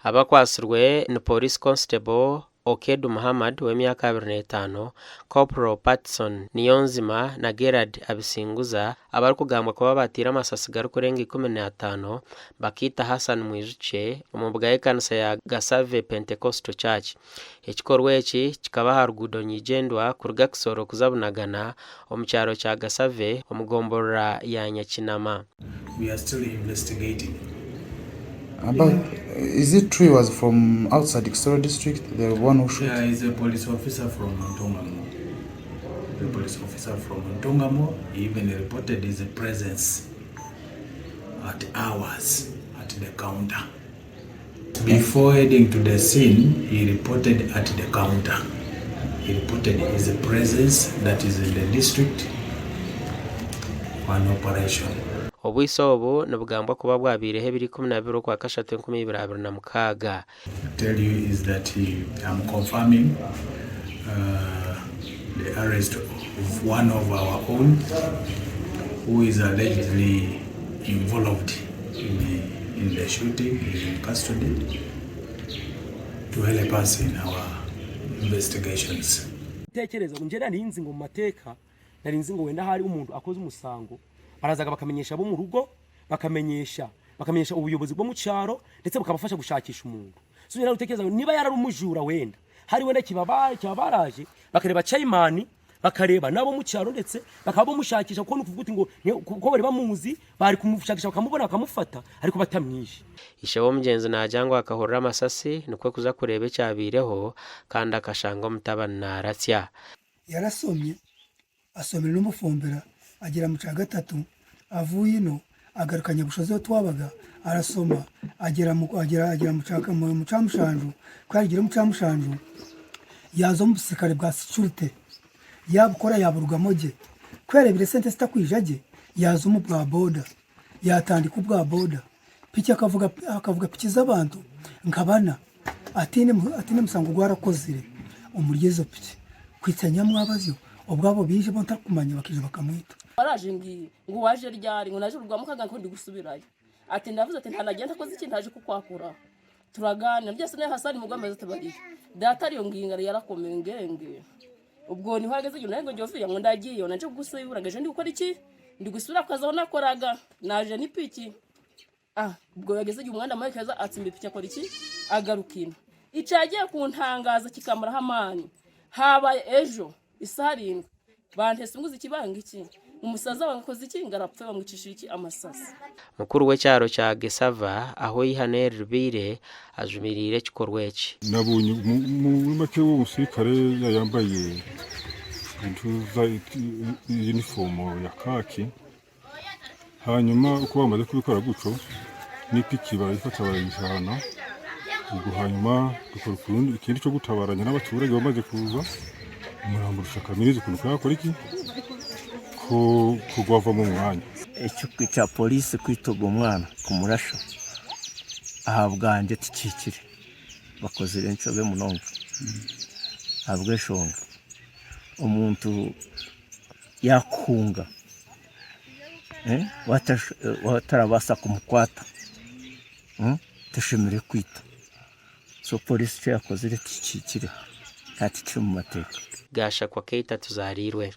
Abakwasirwe ni Police Constable Okedu Muhammad w'emyaka 25, Corporal Patson Niyonzima na Gerard Abisinguza abari kugambwa kuba batira amasasi gari kurenga 15 bakita Hassan Mwijuche mu bwaye kanisa ya Gasave Pentecostal Church. Ekikorwa eki kikaba harugudo nyigendwa kuruga Kisoro kuzabunagana omukyaro kya Gasave omugomborora ya Nyakinama. We are still investigating. But is it true he was from outside Kisoro district, the one who shot? Yeah, he's a police officer from Ntongamo. The police officer from Ntongamo. He even reported his presence at hours at the counter. Before heading to the scene, he reported at the counter. He reported his presence that is in the district on operation. Obwiso obu nabugambwa kuba bwabirehe 12 kwa kashatu 2026. Tell you is that I'm confirming the arrest of one of our own who is allegedly involved in the shooting. He is in custody to help us in our investigations. Tekereza njera ninzi ngo mateka narinzi ngo wenda hari umuntu akoze umusango barazaga bakamenyesha abo mu rugo bakamenyesha ubuyobozi bwo mu cyaro ndetse bukabafasha gushakisha umuntu. So njera utekereza niba yarari umujura wenda hari wenda kibabaraje bakareba Chaimani bakareba nabo mu cyaro ndetse bakaba mushakisha kuko nukuvuga ngo kuko bari bamuzi bari kumushakisha bakamubona bakamufata ariko batamwishe. Ishewo mugenzi najangwa akahorera amasasi nukwe kuza kurebe cyabireho kandi akashanga mutabana ratya. Yarasomye asomera n'umufumbira agera mu cya gatatu avuye ino agarukanya bushozo twabaga arasoma agera mu cyamushanju kwagira mu cyamushanju yazo mu bisikare bwa security yabukora yaburugamoje kwerebire sente zitakwijage yazo mu bwa boda yatandika ubwa boda piki akavuga piki z'abantu nkabana atine musango gwarakozire umuryezo piki kwitanya mwabazo obwabo bije bo ntakumanya bakije bakamwita baraje ngiye ngo waje ryari ngo naje urwamukaga ngo ndi gusubirayo ati ndavuze ati ntanagenda koze iki ntaje kukwakura turagana byose ne Hasani mugwameze tabari data ariyo ngingara yarakomeye ngenge ubwo ni hageze igihe ngo Jofiya ngo ndagiye naje gusubira gaje ndi gukora iki ndi gusubira kwaza nakoraga naje ni piki ubwo yageze igihe umwanda maye kaza atsimbe piki akora iki agarukina icagiye kuntangaza kikamara hamani habaye ejo isarindwi bantese nguzi kibanga iki umusaza wankoze iki ngarapfe bamwicishije iki amasasi. Mukuru w'ecyaro cya Gesava aho yihanera rubire ajumirire kikorwa eki. Nabonye mu make w'umusirikare yambaye intuza uniform ya kaki hanyuma uko bamaze kubikora guco n'ipiki barayifata barayijana ubwo hanyuma dukora kurundi ikindi cyo gutabaranya n'abaturage bamaze kuza umurambo rushaka mirizi kuntu yakora iki kugwava mu mwanya icyo cya polisi kwitoga umwana kumurasha ahabwanje tikikire bakoze rencobe munonga abweshonga umuntu yakunga watarabasa kumukwata tashimire kwita so polisi cyo yakoze tikikire ntati cyo mu mateka gasha kwa Keita tuzarirwe.